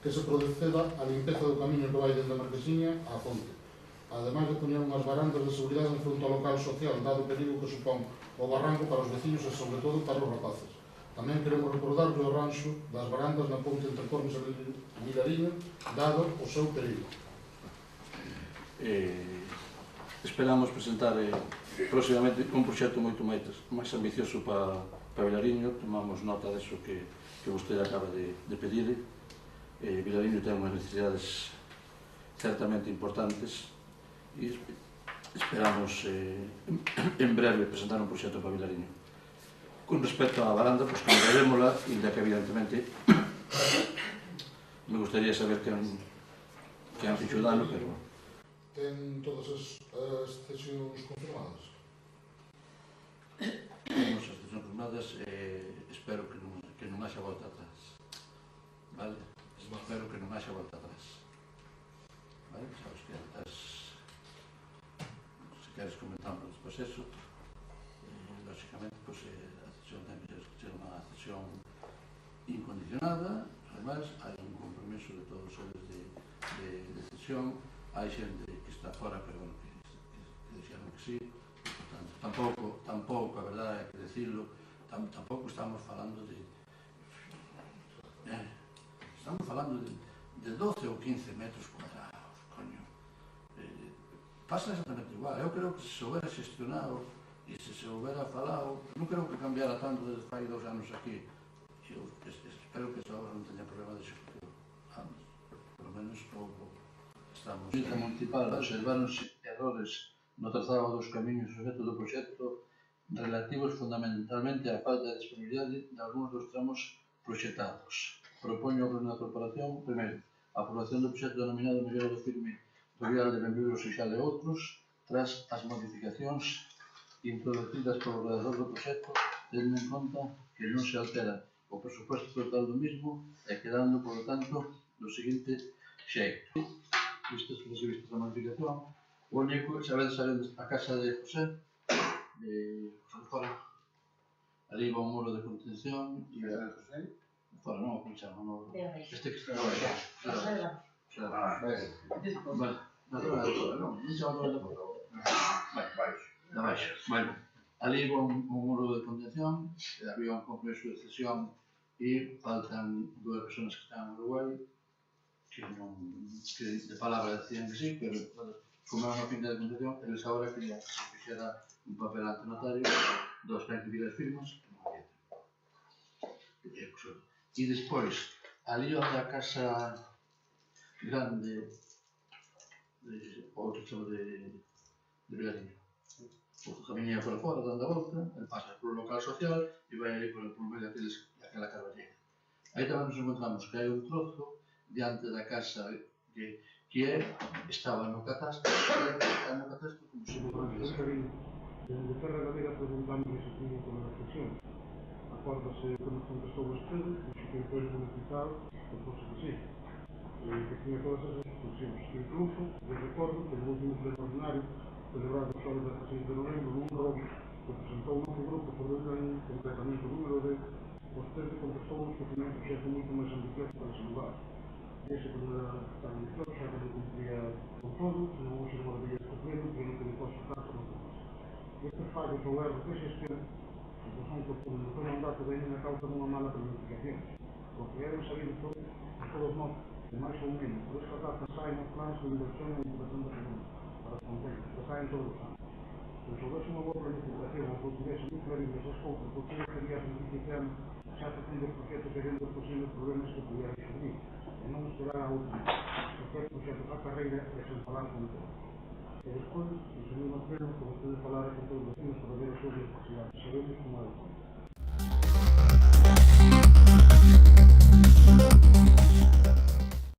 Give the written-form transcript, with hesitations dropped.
que se proceda a limpeza do camiño que vai desde a Marquesiña á fonte, ademais de poñer unhas barandas de seguridade en fronte ao local social, dado o perigo que supón o barranco para os veciños e, sobre todo, para os rapaces. Tamén queremos recordar o arranxo das barandas na ponte entre Cormes e Vilariño, dado o seu perigo. Esperamos presentar próximamente un proxecto moito máis ambicioso para Vilariño. Tomamos nota deso que vostede acaba de pedir. Vilariño ten unhas necesidades certamente importantes e esperamos en breve presentar un proxecto para Vilariño. Con respecto á baranda, pois cambiarémola, inda que evidentemente me gustaría saber que han fixo dano, pero... Ten todas as cesións confirmadas? Temos as cesións confirmadas, espero que non haxa volta atrás. Vale? Espero que non haxa volta atrás. Vale? Sabes que se queres comentamos despois eso, lógicamente, pois a cesión ten que ser unha cesión incondicionada. Ademais, hai un compromiso de todos eles de cesión. Hai xente que está fora, pero bueno, que dixeron que sí. Portanto, tampouco, a verdade hai que decirlo, tampouco estamos falando de... Estamos falando de 12 ou 15 metros cuadrados, coño. Pasa exactamente igual. Eu creo que se houbera xestionado e se houbera falado, non creo que cambiara tanto desde fai 2 anos aquí. Eu espero que esa obra non teña problema de execución. Por lo menos pouco. A Junta Municipal observaron errores no trazado dos camiños sujetos do proxecto relativos fundamentalmente á falta de disponibilidade de algúns dos tramos proxectados. Propoño ao Pleno da Corporación, primeiro, a aprobación do proxecto denominado Mellora do Firme do Vial de Benvido Seixal e outros, tras as modificacións introducidas polo redactor do proxecto, tendo en conta que non se altera o presupuesto total do mismo e quedando, por lo tanto, do seguinte xeito. Vistos a modificación, o único, sabedes a casa de José, de fora, ali va un muro de contención e fora, non, como chama, este que está fora. Vale, bueno, ali va un muro de contención, había un compromiso de cesión e faltan 2 personas que están en Uruguai, que de palabra decían que sí, pero como era unha finca de concesión, eles agora querían que se fixera un papel ante notario, 222 firmas, e despois, ali onde a casa grande, outro chamo de Vilariño, o camiña por fora, dando a volta, ele pasa polo local social e vai ali por medio daquela carballeira. Aí tamén nos encontramos que hai un trozo diante da casa que estaba no catastro, como se me desde Terra Galega preguntamos se tiña con a cesión. Acórdase que nos contestou vostede, dixo que depois de notificado, pois que sí, que tiña todas as instruccións. Incluso, eu recordo que no último pleno ordinario, celebrado o xoves 16 de novembro, nun rogo que presentou un novo grupo por orden, concretamente o número de vostede contestou que tiña un proxecto moito máis ambicioso para ese lugar. Ese que non era tan ambicioso, xa que non cumpría con todo, senón hoxe non había cumplido, que non quería consultar por non demás. Estes fallos ou erros de xestión son que por no seu mandato veñen a causa dunha mala planificación, porque é sabido todo, a todos nós, de máis ou menos, por esta data saen os plans de inversión e implementación da segunda, para as contentas, que saen todos os anos. Se houvese unha boa planificación, ou que tivese moi claritas as cousas, porque sería simplificando xa facendo os proxectos e vendo os posibles problemas que pudieran surgir, e non esperar a última, porque o proxecto a carreira e sen falar con todo. E despois, nos seguimos pleno que vostedes falara con todos os vecinos para ver as súas necesidades. Sabemos como é o conto.